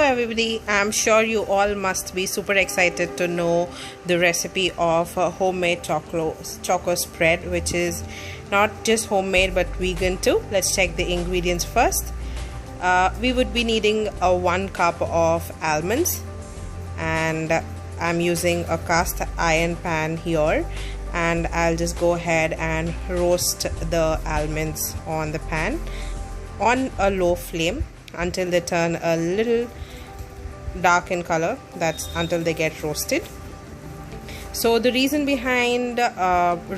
everybody, I'm sure you all must be super excited to know the recipe of a homemade choco spread, which is not just homemade but vegan too. Let's check the ingredients first. We would be needing a 1 cup of almonds, and I'm using a cast iron pan here, and I'll just go ahead and roast the almonds on the pan on a low flame until they turn a little dark in color. That's until they get roasted. So the reason behind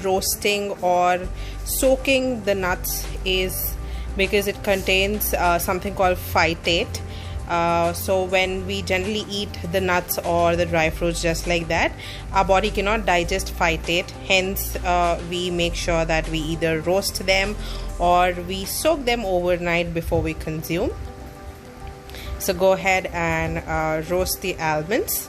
roasting or soaking the nuts is because it contains something called phytate. So when we generally eat the nuts or the dry fruits just like that, our body cannot digest phytate. Hence we make sure that we either roast them or we soak them overnight before we consume. So go ahead and roast the almonds.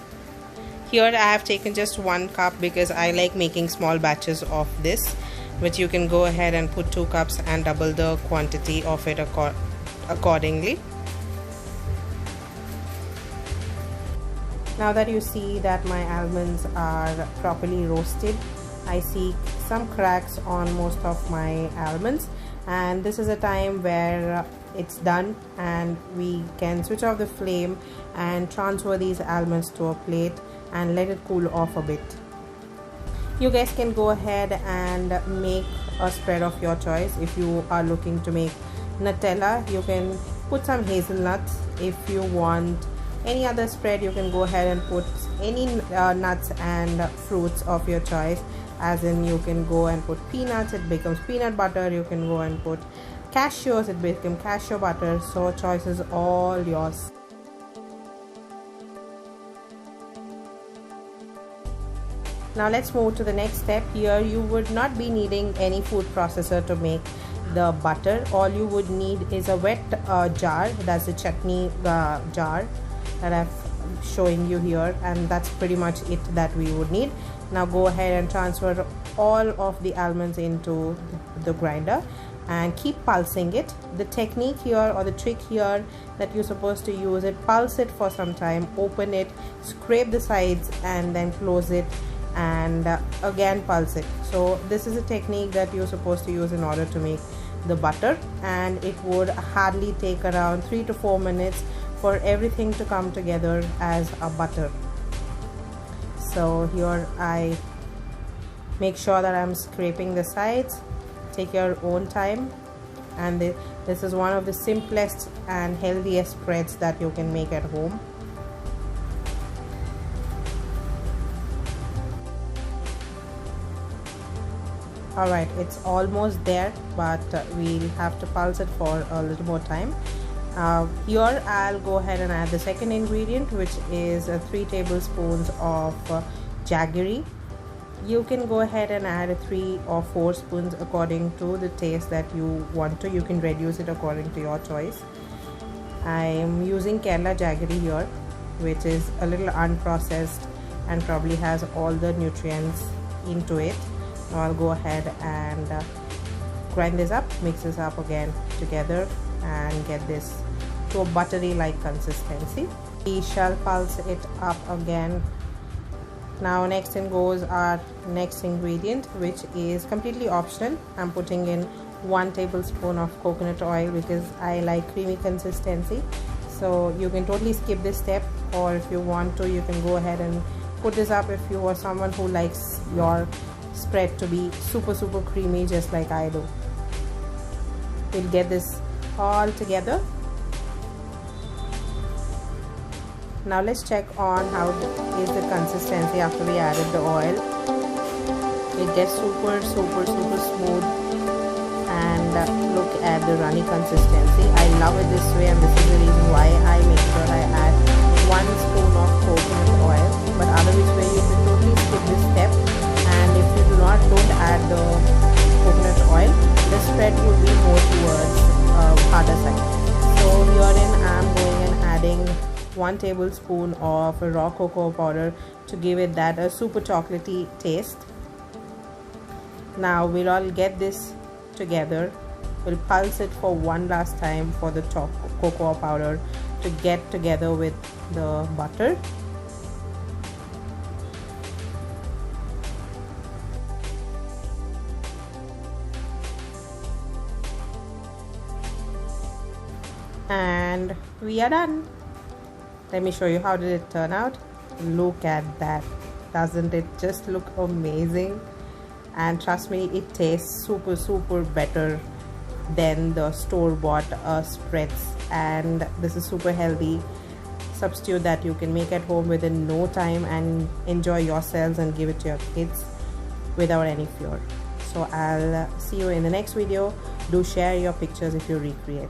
Here I have taken just 1 cup because I like making small batches of this, but you can go ahead and put 2 cups and double the quantity of it accordingly. Now that you see that my almonds are properly roasted, I see some cracks on most of my almonds, and this is a time where it's done and we can switch off the flame and transfer these almonds to a plate and let it cool off a bit. You guys can go ahead and make a spread of your choice. If you are looking to make Nutella, you can put some hazelnuts. If you want any other spread, you can go ahead and put any nuts and fruits of your choice, as in you can go and put peanuts, it becomes peanut butter. You can go and put cashews, it becomes cashew butter. So choice is all yours. Now let's move to the next step. Here you would not be needing any food processor to make the butter. All you would need is a wet jar. That's a chutney jar that I'm showing you here, and that's pretty much it that we would need. Now go ahead and transfer all of the almonds into the grinder and keep pulsing it. The technique here, or the trick here that you're supposed to use it, pulse it for some time, open it, scrape the sides and then close it, and again pulse it. So this is a technique that you're supposed to use in order to make the butter, and it would hardly take around 3 to 4 minutes for everything to come together as a butter. So here I make sure that I'm scraping the sides. Take your own time, and this is one of the simplest and healthiest spreads that you can make at home. Alright, it's almost there, but we'll have to pulse it for a little more time. Here I'll go ahead and add the second ingredient, which is 3 tablespoons of jaggery. You can go ahead and add 3 or 4 spoons according to the taste that you want to. You can reduce it according to your choice. I am using Kerala jaggery here, which is a little unprocessed and probably has all the nutrients into it. Now I'll go ahead and grind this up, mix this up again together, and get this to a buttery like consistency. We shall pulse it up again. Now next in goes our next ingredient, which is completely optional. I'm putting in 1 tablespoon of coconut oil because I like creamy consistency. So you can totally skip this step, or if you want to, you can go ahead and put this up if you are someone who likes your spread to be super creamy just like I do. We'll get this all together. Now let's check on how is the consistency after we added the oil. It gets super smooth, and look at the runny consistency. I love it this way, and this is the reason why I make sure I add 1 spoon of coconut oil. But other which way, you can totally skip this step, and if you don't add the coconut oil, the spread will be more towards harder side. So herein I'm going and adding 1 tablespoon of raw cocoa powder to give it that a super chocolatey taste. Now we'll all get this together. We'll pulse it for one last time for the cocoa powder to get together with the butter. And we are done. Let me show you how did it turn out. Look at that. Doesn't it just look amazing? And trust me, it tastes super better than the store-bought spreads, and this is super healthy substitute that you can make at home within no time and enjoy yourselves and give it to your kids without any fear. So I'll see you in the next video. Do share your pictures if you recreate.